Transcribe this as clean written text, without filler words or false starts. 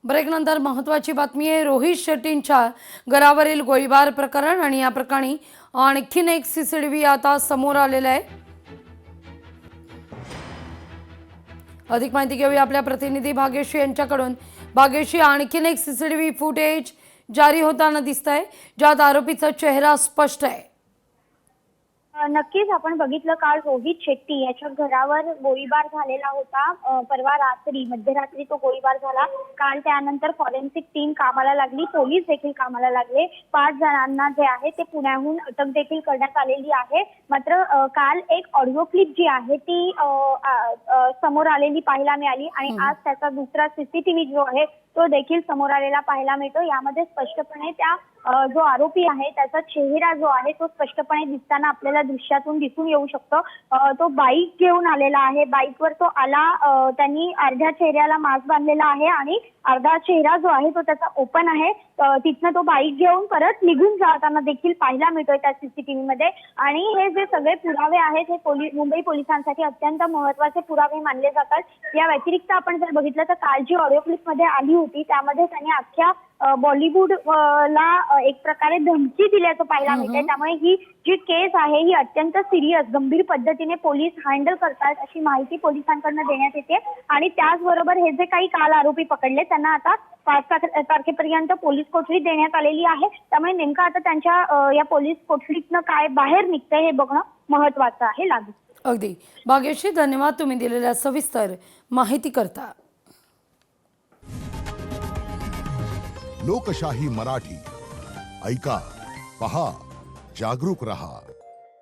ब्रेकनंतर महत्त्वाची बातमी आहे। रोहित शेट्टींच्या घरावरील गोळीबार प्रकरण आणि या प्रकरणी आणखीन एक सीसीटीव्ही आता समोर आलेला आहे। अधिक माहिती घेऊया आपल्या प्रतिनिधी भाग्यश्री यांच्याकडून। भाग्यश्री, आणखीन एक सीसीटीव्ही फुटेज जारी होताना दिसतंय, ज्यात आरोपीचा चेहरा स्पष्ट आहे। नक्कीच आपण बघितलं, काल रोहित शेट्टी याच्या घरावर गोळीबार झालेला होता। परवा रात्री मध्यरात्री तो गोळीबार झाला। काल त्यानंतर फॉरेन्सिक टीम कामाला लागली, पोलीस देखील कामाला लागले। 5 जणांना जे आहे ते पुण्याहून अटक देखील करण्यात आलेली आहे। मात्र काल एक ऑडिओ क्लिप जी आहे ती समोर आलेली पाहायला मिळाली आणि आज त्याचा दुसरा सीसीटीव्ही जो आहे तो देखील समोर आलेला पाहायला मिळतो। यामध्ये स्पष्टपणे त्या जो आरोपी आहे त्याचा चेहरा जो आहे तो स्पष्टपणे दिसताना आपल्याला दृश्यातून दिसून येऊ शकतो। तो बाईक घेऊन आलेला आहे। बाईकवर तो आला, त्यांनी अर्ध्या चेहऱ्याला मास्क बांधलेला आहे आणि अर्धा चेहरा जो आहे तो त्याचा ओपन आहे। तिथनं तो बाईक घेऊन परत निघून जाताना देखील पाहायला मिळतोय त्या सीसीटीव्ही मध्ये। आणि हे जे सगळे पुरावे आहेत हे मुंबई पोलिसांसाठी अत्यंत महत्त्वाचे पुरावे मानले जातात। या व्यतिरिक्त आपण जर बघितलं तर काल जी ऑडिओ क्लिप मध्ये आली होती त्यामध्ये त्यांनी अख्ख्या बॉलिवूड ला एक प्रकारे धमकी दिल्याचं पाहायला मिळतंय। त्यामुळे ही जी केस आहे ही अत्यंत सिरियस गंभीर पद्धतीने पोलीस हँडल करतात अशी माहिती पोलिसांकडून देण्यात येते। आणि त्याचबरोबर हे जे काही काल आरोपी पकडले त्यांना आता 5 तारखेपर्यंत पोलीस कोठडी देण्यात आलेली आहे। त्यामुळे नेमकं आता त्यांच्या या पोलीस कोठडीतनं काय बाहेर निघतंय हे बघणं महत्त्वाचं आहे। लागू अगदी भाग्यश्री, धन्यवाद तुम्ही दिलेल्या सविस्तर माहिती करता। लोकशाही मराठी ऐका, पहा, जागरूक रहा।